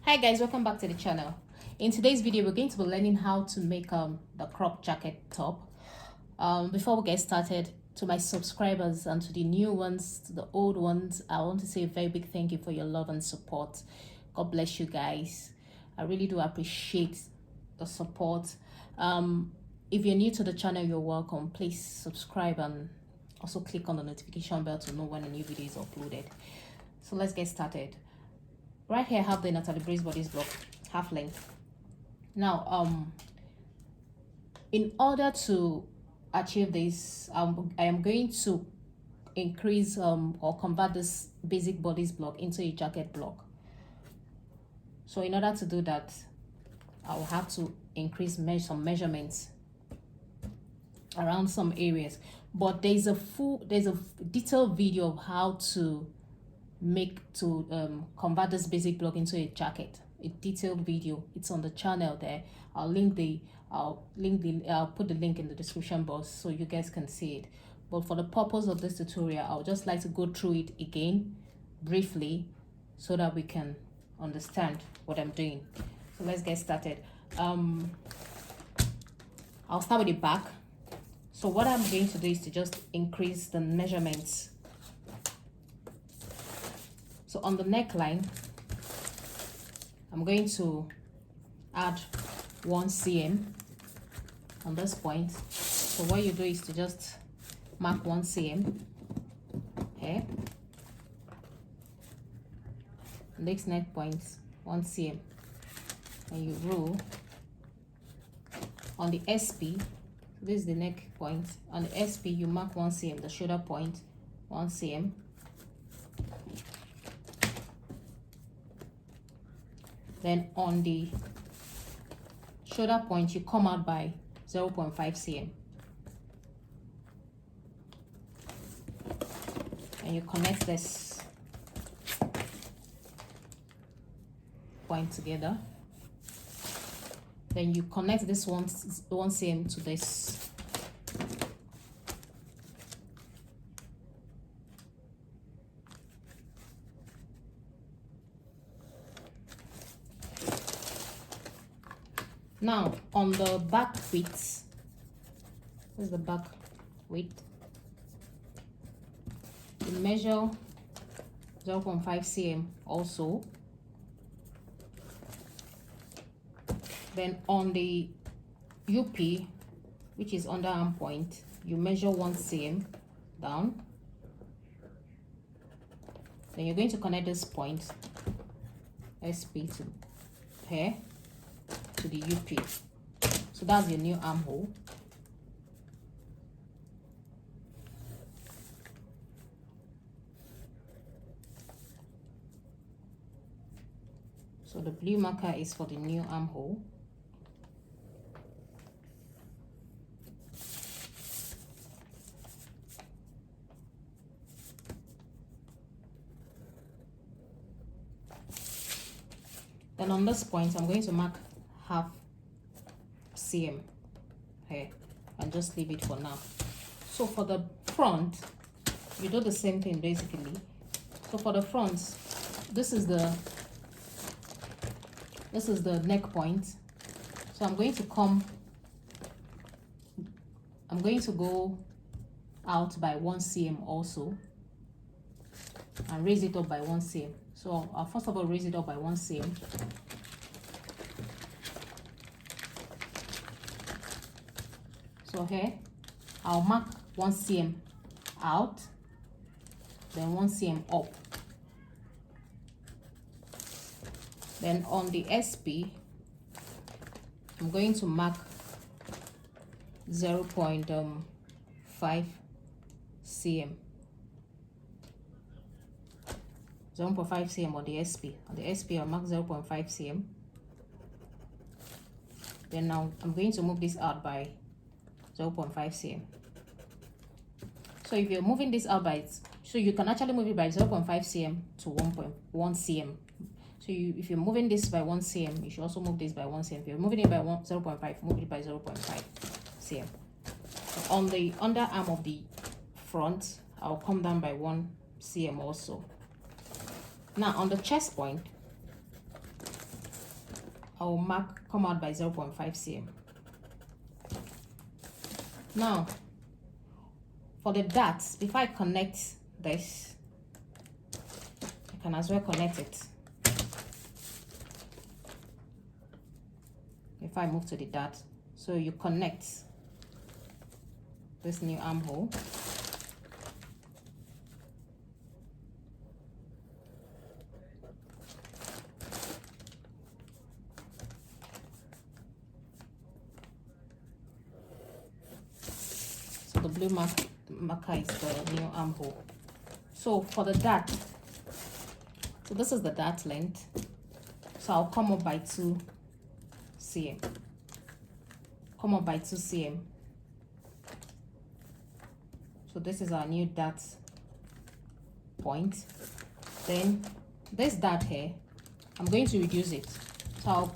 Hi guys, welcome back to the channel. In today's video we're going to be learning how to make the crop jacket top. Before we get started, to my subscribers and to the new ones, to the old ones, I want to say a very big thank you for your love and support. God bless you guys. I really do appreciate the support. If you're new to the channel, you're welcome. Please subscribe and also click on the notification bell to know when a new video is uploaded. So let's get started. Right here I have the Natalie Brace bodice block, half length. Now in order to achieve this, I am going to increase or convert this basic bodice block into a jacket block. So in order to do that, I will have to increase some measurements around some areas, but there's a detailed video of how to convert this basic block into a jacket, a detailed video. It's on the channel there. I'll put the link in the description box so you guys can see it. But for the purpose of this tutorial, I would just like to go through it again briefly so that we can understand what I'm doing. So let's get started. I'll start with the back. So what I'm going to do is to just increase the measurements. So on the neckline, I'm going to add 1 cm on this point. So what you do is to just mark 1 cm here. Next neck point, 1 cm. And you roll on the SP. This is the neck point. On the SP, you mark 1 cm, the shoulder point, 1 cm. Then on the shoulder point, you come out by 0.5 cm. And you connect this point together. Then you connect this 1 cm to this. Now on the back width, this is the back width, you measure 0.5 cm also. Then on the UP, which is underarm point, you measure 1 cm down. Then you're going to connect this point SP to here to the UP. So that's your new armhole. So the blue marker is for the new armhole. Then on this point, I'm going to mark half cm here and just leave it for now. So for the front, you do the same thing basically. So for the front, this is the neck point. So I'm going to go out by 1 cm also and raise it up by 1 cm. So I'll first of all raise it up by 1 cm. So here, I'll mark 1 cm out, then 1 cm up. Then on the SP, I'm going to mark 0.5 cm. 0.5 cm on the SP. On the SP, I'll mark 0.5 cm. Then now I'm going to move this out by 0.5 cm. So if you're moving this out by, so you can actually move it by 0.5 cm to 1.1 cm. So if you're moving this by 1 cm, you should also move this by 1 cm. If you're moving it by 0.5, move it by 0.5 cm. So on the underarm of the front, I'll come down by 1 cm also. Now on the chest point, I'll come out by 0.5 cm. Now for the darts, if I connect this, I can as well connect it. If I move to the dart, so you connect this new armhole. So the blue marker is the new armhole. So for the dart, so this is the dart length. So I'll come up by 2 cm. Come up by 2 cm. So this is our new dart point. Then this dart here, I'm going to reduce it. So I'll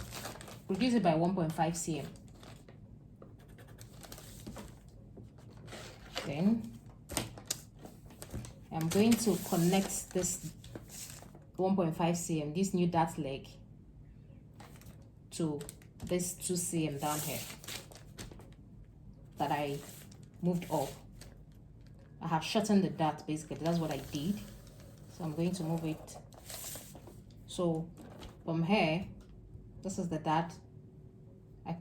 reduce it by 1.5 cm. Then I'm going to connect this 1.5 cm, this new dart leg, to this 2 cm down here that I moved up. I have shortened the dart, basically. That's what I did. So I'm going to move it. So from here, this is the dart. I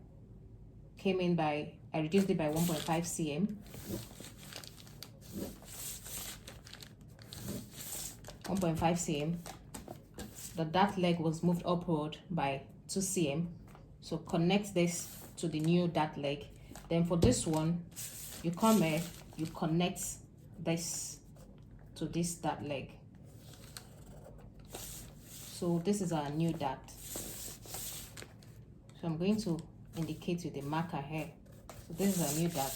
reduced it by 1.5 cm. 1.5 cm. The dart leg was moved upward by 2 cm. So connect this to the new dart leg. Then for this one, you come here, you connect this to this dart leg. So this is our new dart. So I'm going to indicate with the marker here. So this is our new dart.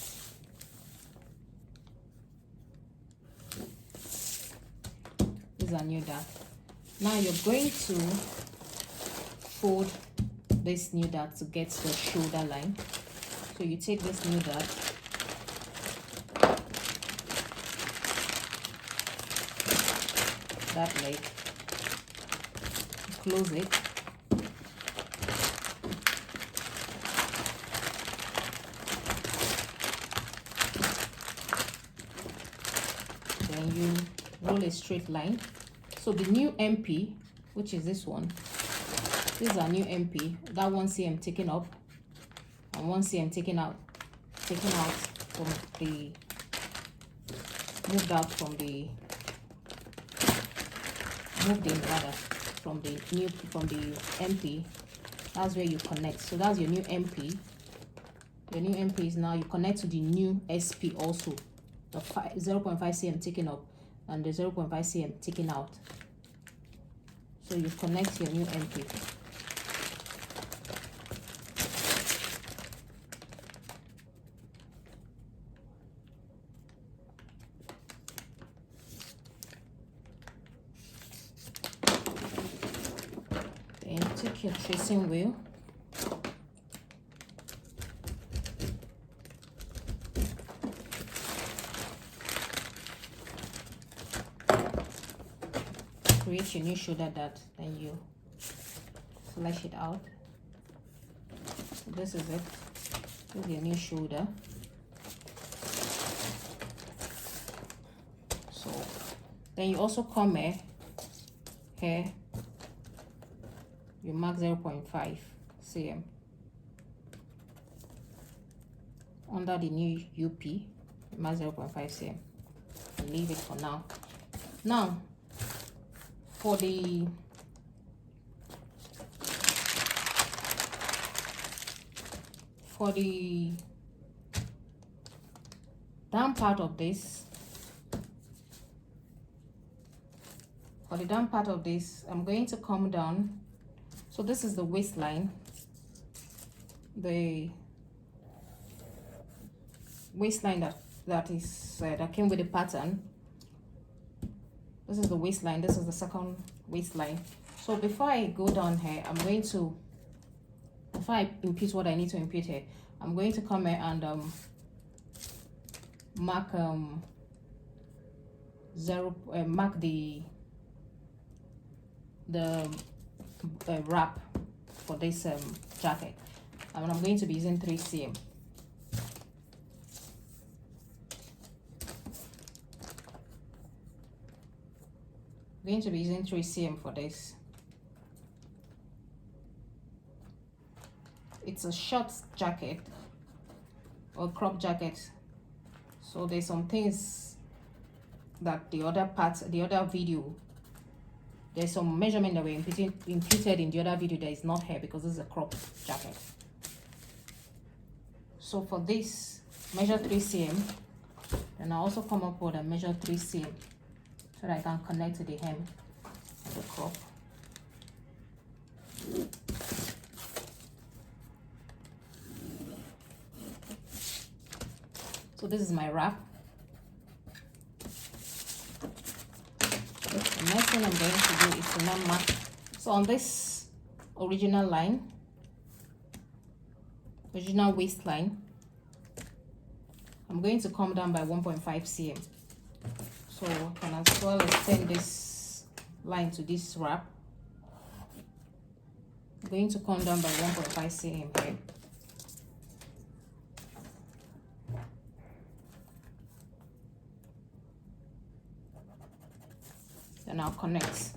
This is our new dart. Now you're going to fold this new dart to get the shoulder line. So you take this new dart, that leg, close it, then you roll a straight line. So the new MP, which is this one, this is our new MP, that 1 cm taken up and 1 cm taken out from the, moved in rather from the MP. That's where you connect. So that's your new MP. Your new MP is now you connect to the new SP also, the 0.5 cm taken up and the 0.5 cm taken out. So you connect your new MP. Then take your tracing wheel. Create your new shoulder dart, then you flesh it out. So this is it. This is your new shoulder. So then you also come here, you mark 0.5 cm under the new UP. You mark 0.5 cm. Leave it for now. Now for the down part of this, I'm going to come down. So this is the waistline, the waistline that came with the pattern. This is the waistline. This is the second waistline. So before I go down here, I'm going to, before I impute what I need to impute here, I'm going to come here and mark mark the wrap. for this jacket, and I'm going to be using 3 cm. I'm going to be using 3 cm for this. It's a short jacket or crop jacket, so there's some things that the other video, there's some measurement that were imputed in the other video that is not here because this is a crop jacket. So for this, measure 3 cm, and I also come up with a measure 3 cm so that I can connect to the hem of the crop. So this is my wrap. The next thing I'm going to do is to now mark. So on this original line, original waistline, I'm going to come down by 1.5 cm. So I can as well extend this line to this wrap. I'm going to come down by 1.5 cm here. Then I'll connect.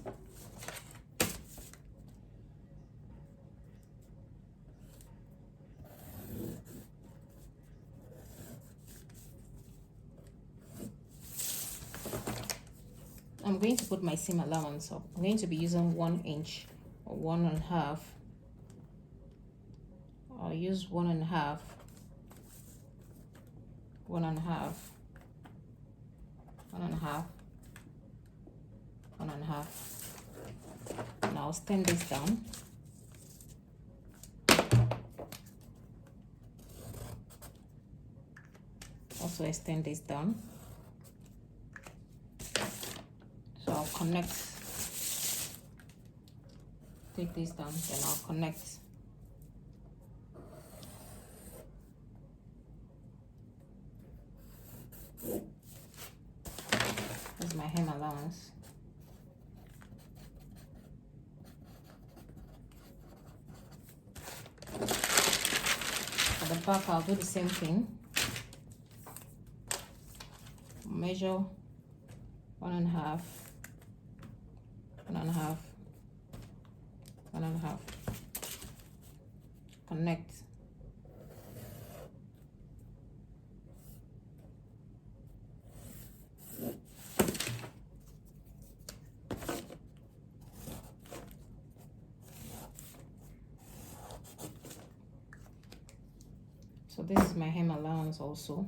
I'm going to put my seam allowance up. I'm going to be using 1 inch or 1.5. I'll use 1.5, 1.5, 1.5, 1.5. And I'll extend this down. Also extend this down. So I'll connect, take this down, then I'll connect. This is my hem allowance. For the back, I'll do the same thing. Measure 1.5, 1.5, 1.5. Connect. So this is my hem allowance also.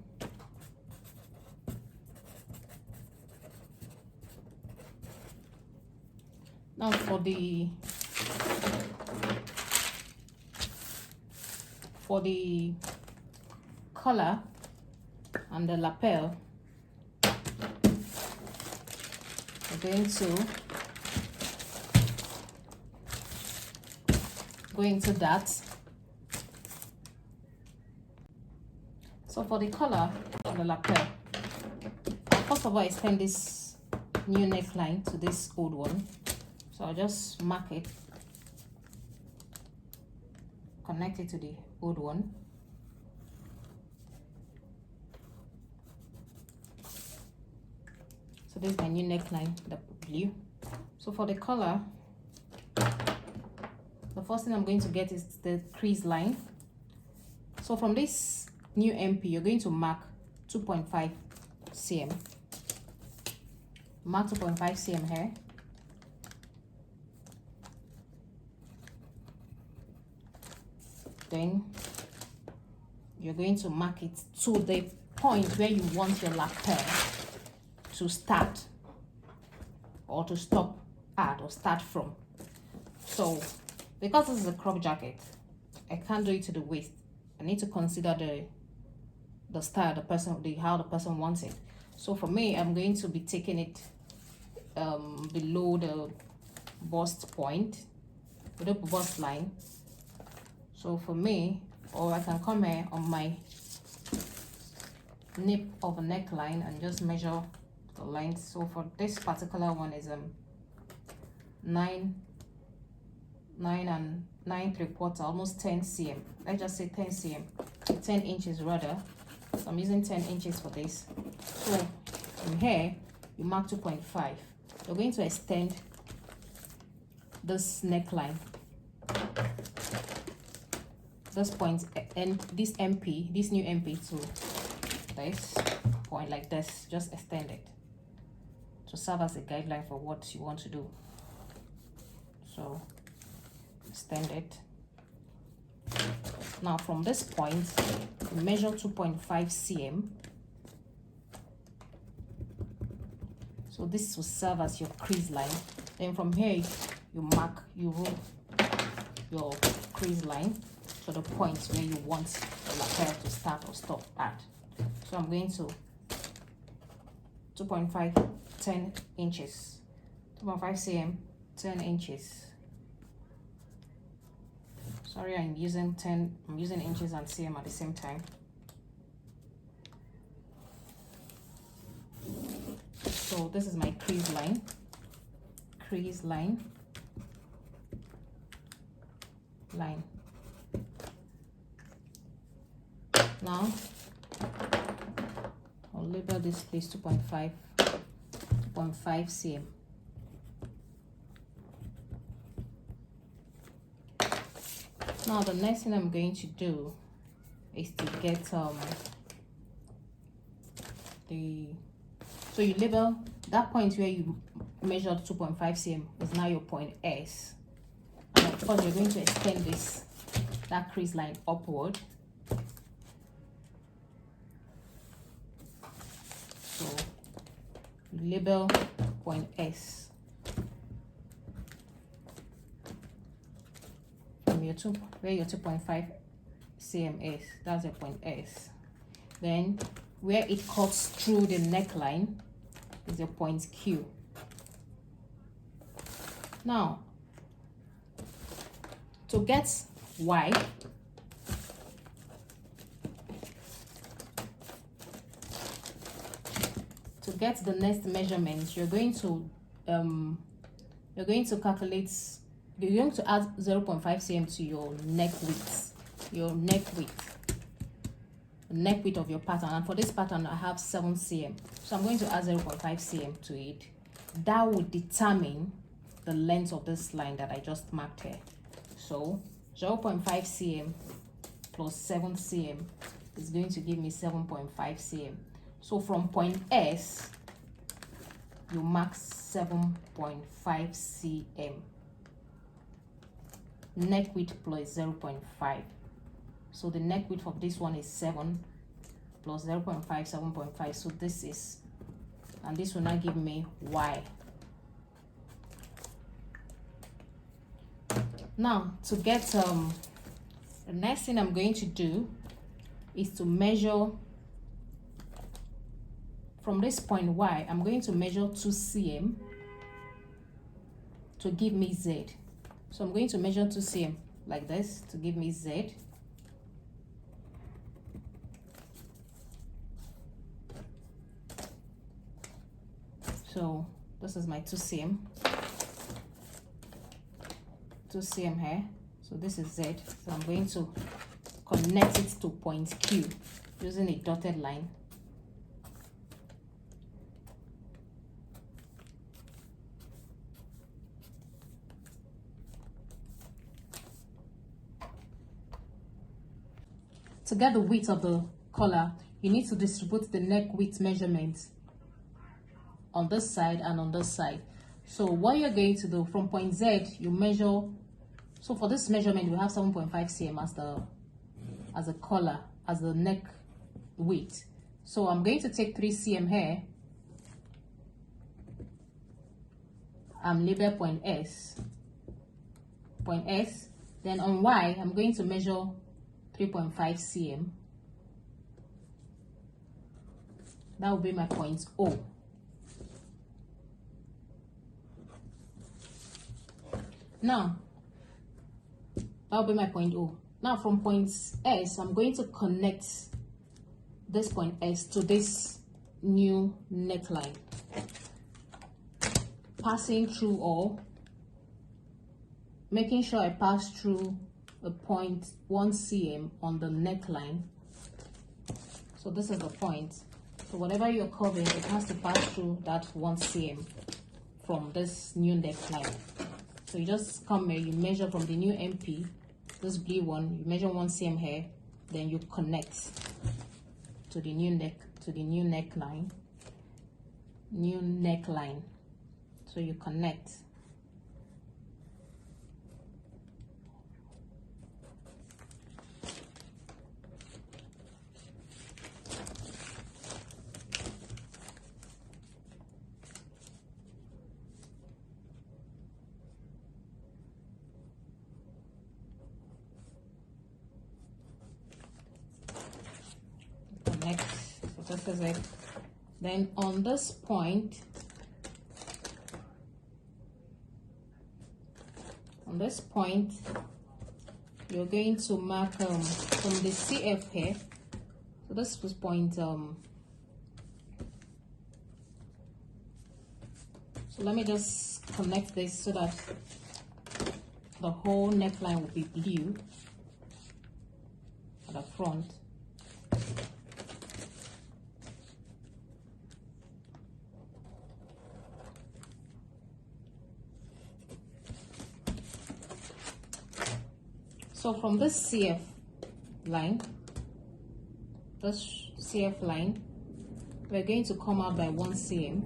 Now for the collar and the lapel, we're going to go into that. So for the collar and the lapel, first of all, extend this new neckline to this old one. So I'll just mark it, connect it to the old one. So this is my new neckline, the blue. So for the collar, the first thing I'm going to get is the crease line. So from this new MP, you're going to mark 2.5 cm. Mark 2.5 cm here. Then you're going to mark it to the point where you want your lapel to start or to stop at or start from. So because this is a crop jacket, I can't do it to the waist. I need to consider the style, how the person wants it. So for me, I'm going to be taking it below the bust point, below the bust line. So for me, or I can come here on my nip of a neckline and just measure the length. So for this particular one is 9 9 and 9 3/4, almost 10 cm. Let's just say 10 cm, 10 inches rather. So I'm using 10 inches for this. So from here you mark 2.5. You're going to extend this neckline, this point, and this MP, this new MP to this point like this. Just extend it to serve as a guideline for what you want to do. So extend it. Now from this point you measure 2.5 cm. So this will serve as your crease line. Then from here you mark, you roll your crease line to the point where you want the lapel to start or stop at. So I'm going to 2.5, 10 inches, 2.5 cm, 10 inches. Sorry, I'm using inches and cm at the same time. So this is my crease line. Now I'll label this place 2.5 cm. Now the next thing I'm going to do is to get so you label that point where you measured 2.5 cm is now your point S, and of course you're going to extend that crease line upward. So you label point S from your where your 2.5 cm is. That's a point S. Then where it cuts through the neckline is your point Q. Now to get Y, to get the next measurement, you're going to calculate, you're going to add 0.5 cm to your neck width, neck width of your pattern. And for this pattern I have 7 cm, so I'm going to add 0.5 cm to it. That will determine the length of this line that I just marked here. So 0.5 cm plus 7 cm is going to give me 7.5 cm. So from point S you mark 7.5 cm neck width plus 0.5. So the neck width of this one is 7 plus 0.5, 7.5. So this is, and this will now give me Y. Now to get the next thing I'm going to do is to measure from this point Y. I'm going to measure 2 cm to give me Z. So I'm going to measure 2 cm like this to give me Z. So this is my 2 cm here. So this is Z. So I'm going to connect it to point Q using a dotted line. To get the width of the collar, you need to distribute the neck width measurements on this side and on this side. So what you're going to do, from point Z you measure, so for this measurement we have 7.5 cm as the collar, as the neck width. So I'm going to take 3 cm here and label point S. Then on Y I'm going to measure 3.5 cm. That will be my point O. Now that will be my point O. Now from point S I'm going to connect this point S to this new neckline, passing through all making sure I pass through a point 1 cm on the neckline. So this is the point. So whatever you're curving, it has to pass through that 1 cm from this new neckline. So you just come here, you measure from the new MP, this blue one, you measure 1 cm here, then you connect to the new neckline. So you connect. So this is it. Then on this point, you're going to mark from the CF here. So this was point so let me just connect this so that the whole neckline will be blue at the front. So from this CF line, we're going to come out by 1 cm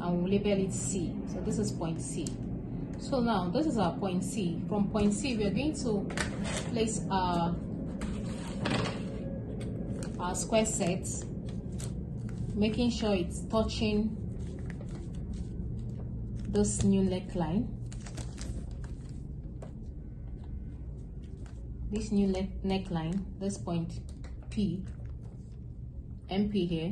and we'll label it C. So this is point C. So now this is our point C. From point C, we are going to place our square sets, making sure it's touching this new neckline. This new neckline, this point P, MP here.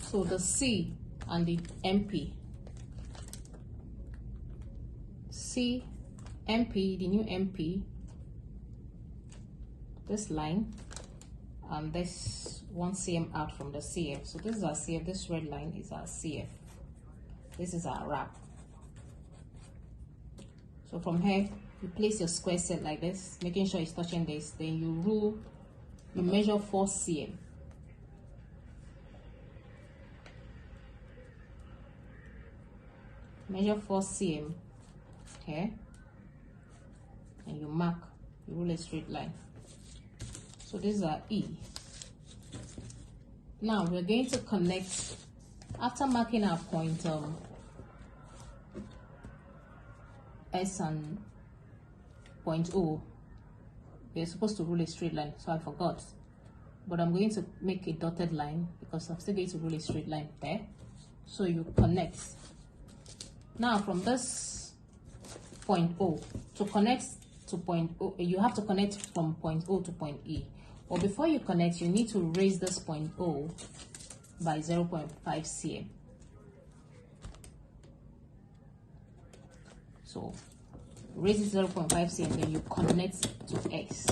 So the C and the MP. C, MP, the new MP, this line, and this 1 cm out from the CF. So this is our CF, this red line is our CF. This is our wrap. So from here, you place your square set like this, making sure it's touching this. Then you measure 4 cm. Measure 4 cm here, and you mark, you rule a straight line. So this is our E. Now we're going to connect. After marking our point S and point O, we're supposed to rule a straight line, so I forgot. But I'm going to make a dotted line because I'm still going to rule a straight line there. So you connect. Now from this point O, to connect to point O, you have to connect from point O to point E. But before you connect, you need to raise this point O by 0.5 cm. So raise it 0.5 cm, then you connect to X.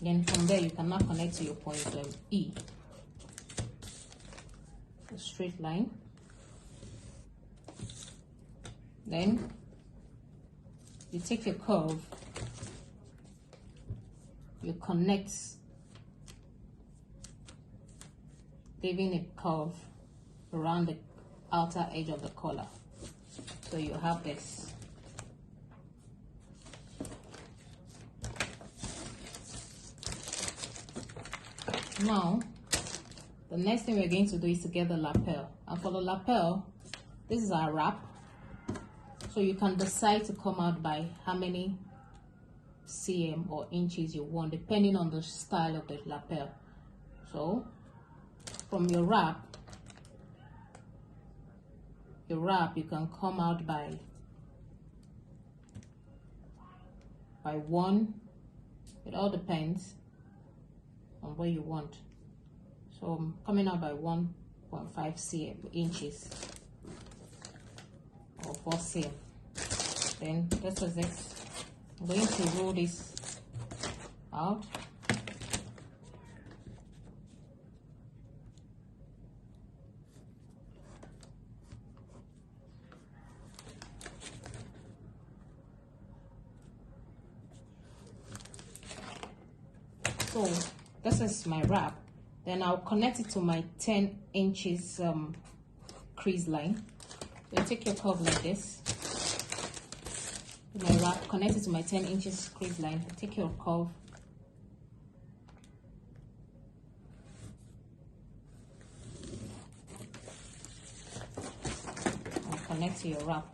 Then from there, you can now connect to your point E. A straight line. Then you take your curve, you connect, leaving a curve around the outer edge of the collar. So you have this. Now, the next thing we're going to do is to get the lapel. And for the lapel, this is our wrap. So you can decide to come out by how many cm or inches you want, depending on the style of the lapel. So from your wrap, you can come out by 1. It all depends on what you want. So I'm coming out by 1.5 inches or 4 cm. Then this is it. I'm going to roll this out. So this is my wrap. Then I'll connect it to my 10 inches crease line. So take your curve like this. My wrap, connect it to my 10 inches crease line. Take your curve. And connect to your wrap.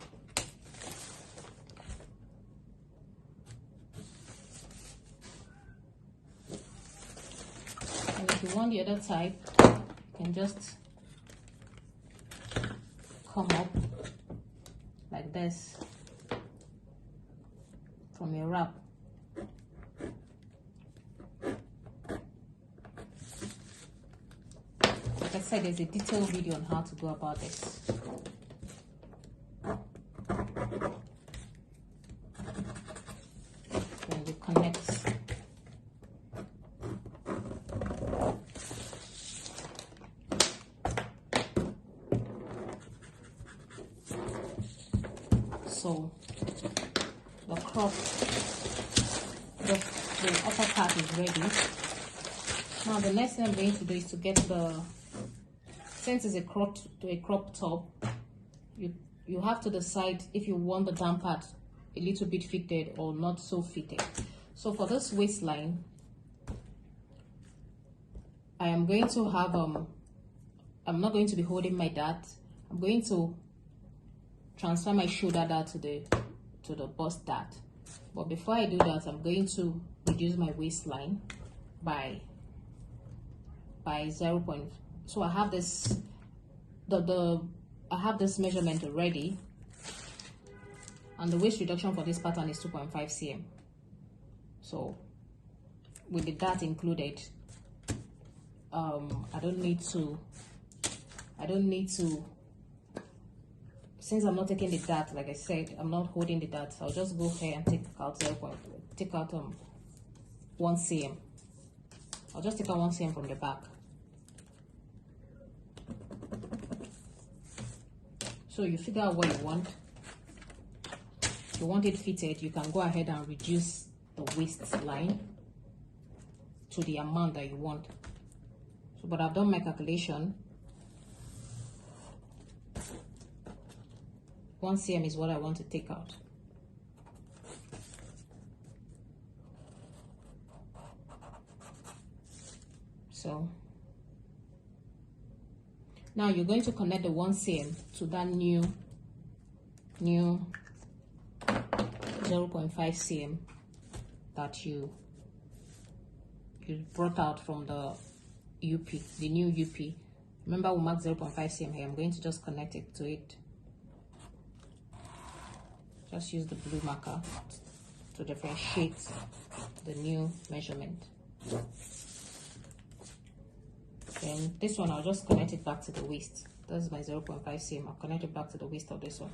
And if you want the other type, you can just come up like this from your wrap. Like I said, there's a detailed video on how to go about this. Then you connect. So the crop, the upper part is ready. Now the next thing I'm going to do is to get since it's a crop top, you have to decide if you want the down part a little bit fitted or not so fitted. So for this waistline, I am going to have I'm not going to be holding my dart. I'm going to transfer my shoulder dart to the bust dart. But before I do that, I'm going to reduce my waistline by 0. So I have this I have this measurement already, and the waist reduction for this pattern is 2.5 cm. So with the dart included, I don't need to, since I'm not taking the dart, like I said, I'm not holding the dart, so I'll just go here and take out 1 cm. I'll just take out 1 cm from the back. So you figure out what you want. If you want it fitted, you can go ahead and reduce the waistline to the amount that you want. So, but I've done my calculation. 1 cm is what I want to take out. So now you're going to connect the 1 cm to that new 0.5 cm that you brought out from the UP, the new UP. Remember, we marked 0.5 cm here. I'm going to just connect it to it. Just use the blue marker to differentiate the new measurement. Then this one, I'll just connect it back to the waist. That's my 0.5 cm. I'll connect it back to the waist of this one.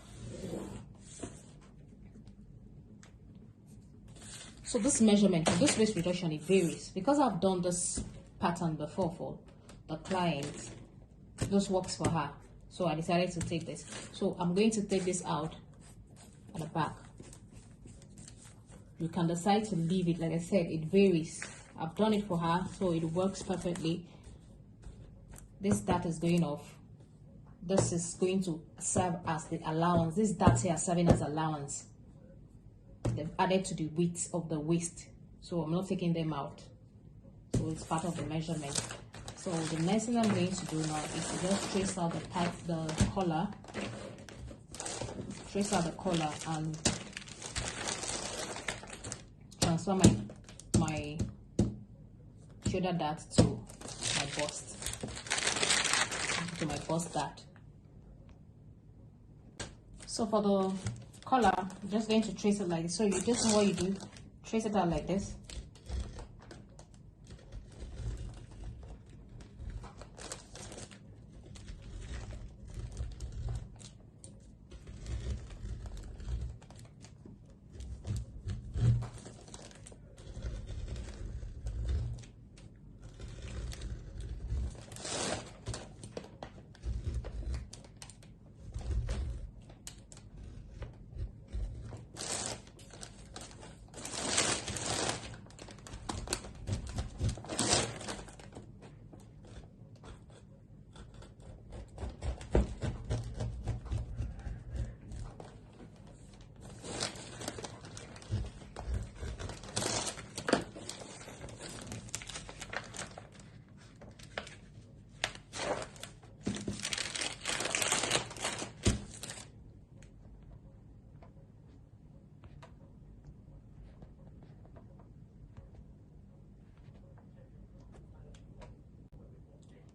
So this measurement for this waist reduction, it varies. Because I've done this pattern before for the client, this works for her. So I decided to take this. So I'm going to take this out at the back. You can decide to leave it. Like I said, it varies. I've done it for her, so it works perfectly. This dart is going off. This is going to serve as the allowance. This dart here is serving as allowance. They've added to the width of the waist, so I'm not taking them out. So it's part of the measurement. So the next thing I'm going to do now is to just trace out the collar. Trace out the collar and transfer my shoulder dart to my bust. To my bust dart. So for the collar, I'm just going to trace it like this. So you just know what you do, trace it out like this.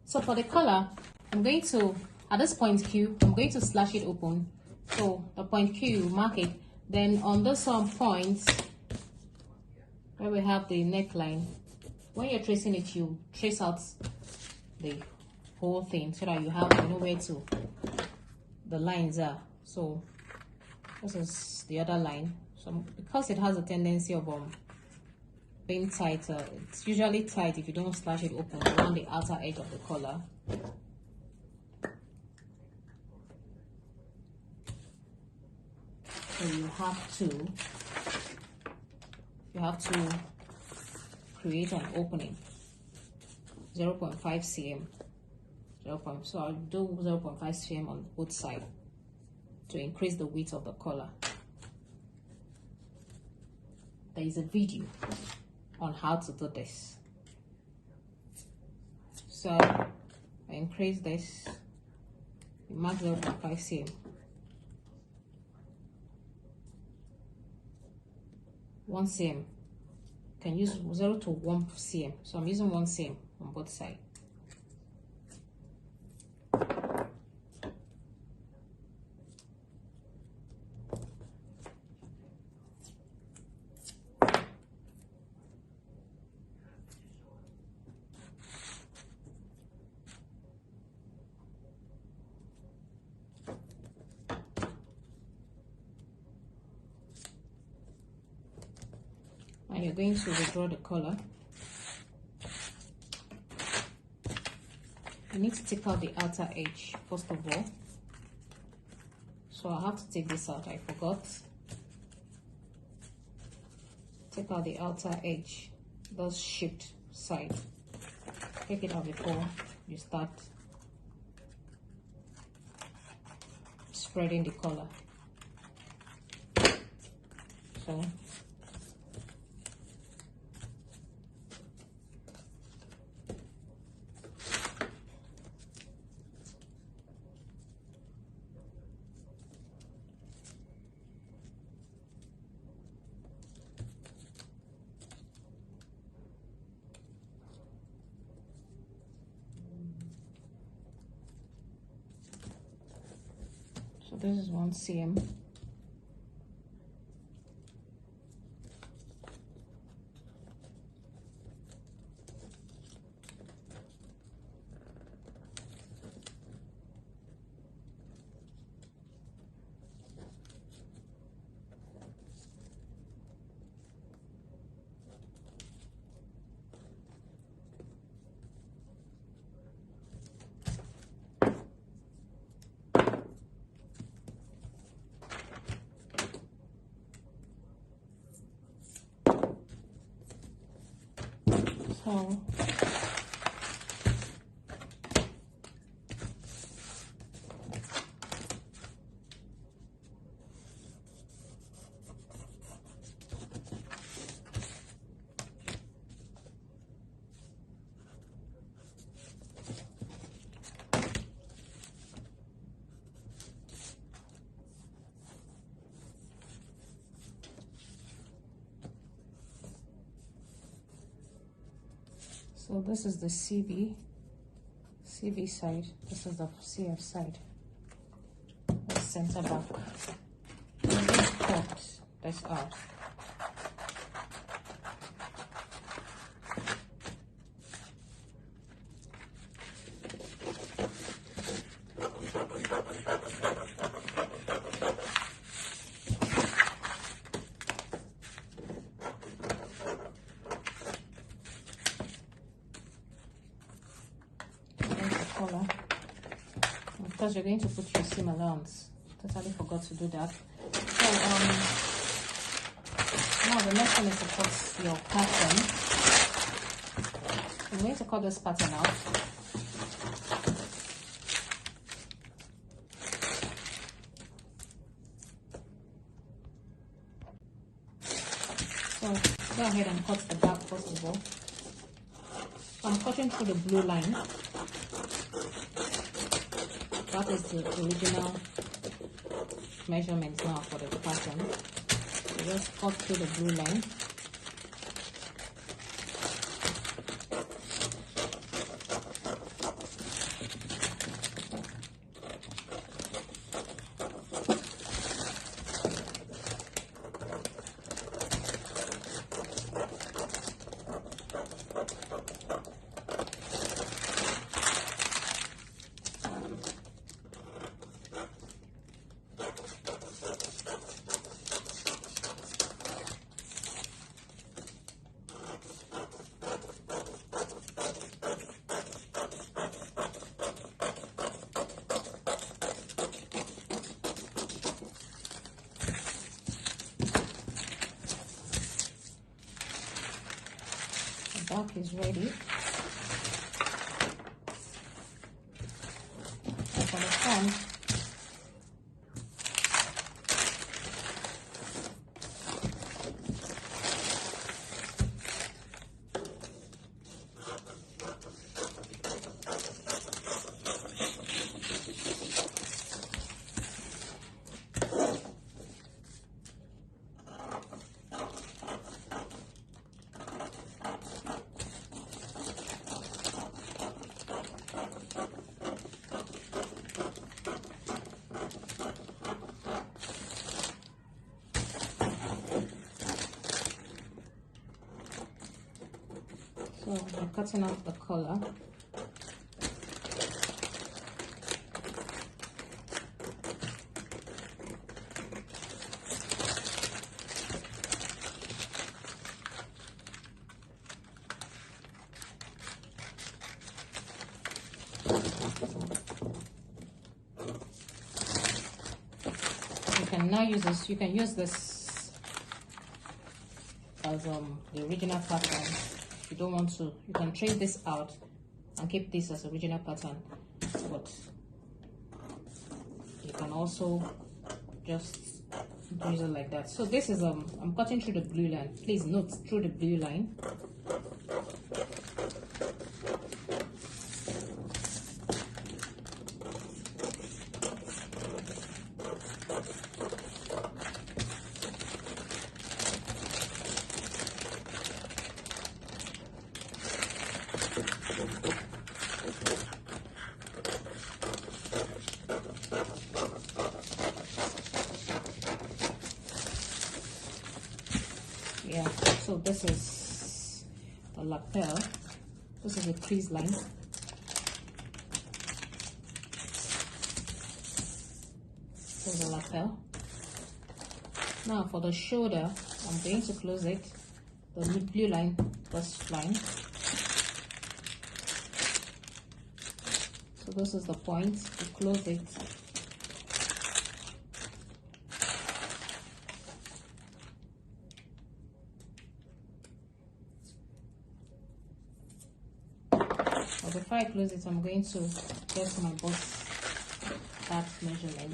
So for the collar, I'm going to, at this point Q, I'm going to slash it open. So the point Q, mark it. Then on this point where we have the neckline, when you're tracing it, you trace out the whole thing so that you know where to the lines are. So this is the other line. So because it has a tendency of being tighter, it's usually tight if you don't slash it open around the outer edge of the collar. So you have to create an opening, 0.5 cm. So I'll do 0.5 cm on both sides to increase the width of the collar. There is a video on how to do this. So I increase this, mark 0.5 cm. 1 cm. You can use 0 to 1 cm. So I'm using 1 cm on both sides. And you're going to withdraw the collar. You need to take out the outer edge first of all. So I have to take this out, I forgot. Take out the outer edge, those shaped side. Take it out before you start spreading the collar. So this is 1 cm. So this is the CB side, this is the CF side, the center back. And just cut this out. Collar. Of course, you're going to put your seam allowance. Totally forgot to do that. So now the next one is to cut your pattern. I'm going to cut this pattern out. So go ahead and cut the back first of all. So I'm cutting through the blue line. That is the original measurement now for the pattern. So just cut through the blue line. back is ready. And for the front, so I'm cutting out the collar. You can now use this. You can use this as the original pattern. If you don't want to, you can trace this out and keep this as original pattern, but you can also just use it like that. So this is I'm cutting through the blue line. Please note, through the blue line. Yeah, so this is a lapel. This is a crease line. This is a lapel. Now for the shoulder, I'm going to close it. The blue line, first line. So this is the point. We close it. But before I close it, I'm going to get my bust that measurement.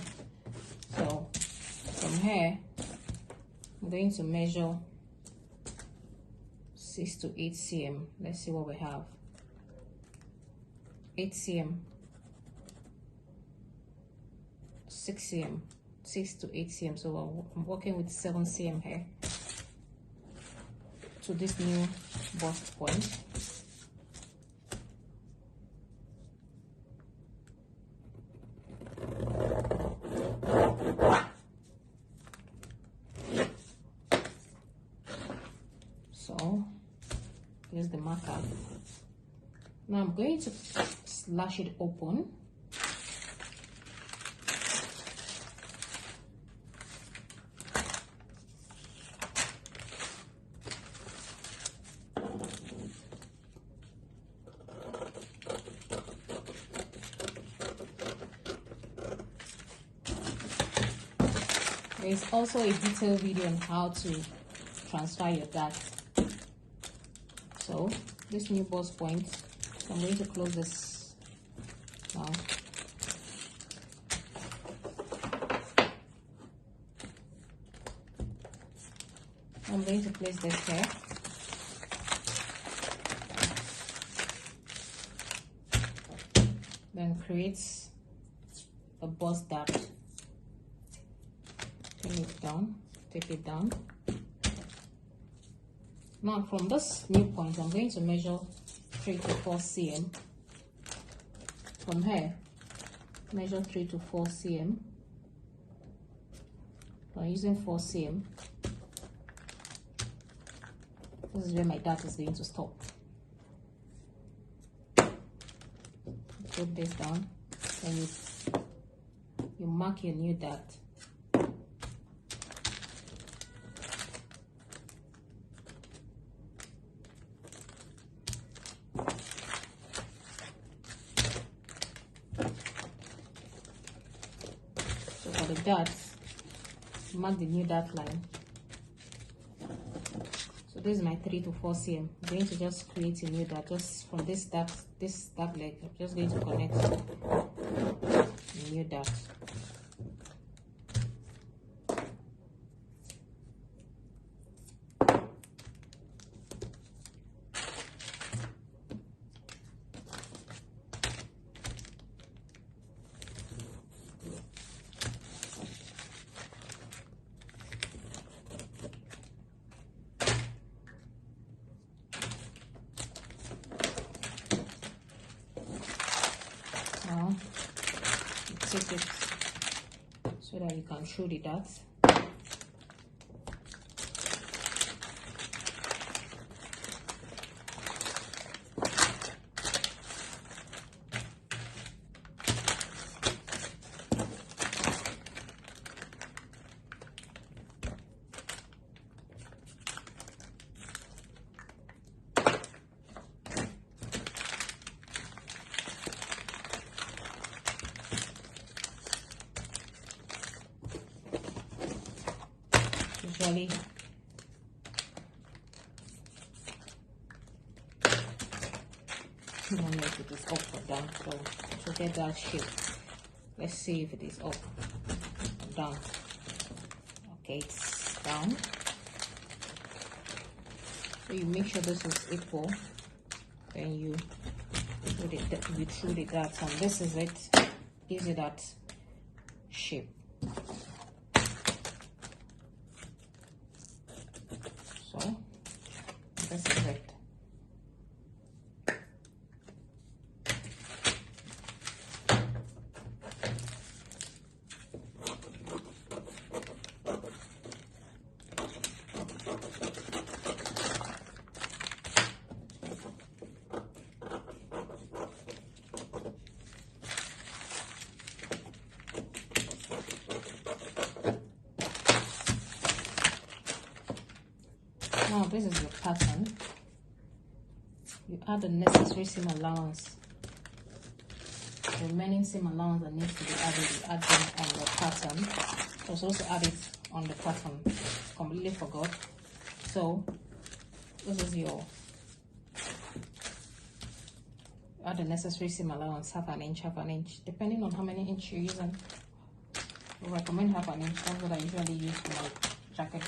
So from here, I'm going to measure 6 to 8 cm. Let's see what we have. 8 cm, 6 cm, 6 to 8 cm. So I'm working with 7 cm here to this new bust point. So here's the marker. Now I'm going to slash it open. There's also a detailed video on how to transfer your dart. So this new bust point, I'm going to close this now. I'm going to place this here. Then create a bust dart. Bring it down, take it down. Now from this new point, I'm going to measure 3 to 4 cm. From here, measure 3 to 4 cm. I'm using 4 cm. This is where my dart is going to stop. Put this down, and you mark your new dart. So for the darts, mark the new dart line. So this is my 3 to 4 cm. I'm going to just create a new dart just from this dart leg. I'm just going to connect a new dart. Now you take it so that you can show the darts. Usually you don't know if it is up or down, so to get that shape, let's see if it is up or down. Okay, it's down, so you make sure this is equal, then you put it through the darts, and this is it, gives you that shape. So this is it. Now this is your pattern. You add the necessary seam allowance. The remaining seam allowance that needs to be added, you add them on the pattern. Also add it on the pattern. Completely forgot. So this is your, add the necessary seam allowance, half an inch, depending on how many inch you're using. I recommend half an inch. That's what I usually use for my jacket.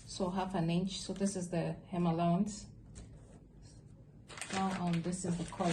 So half an inch. So this is the hem allowance. Now this is the collar.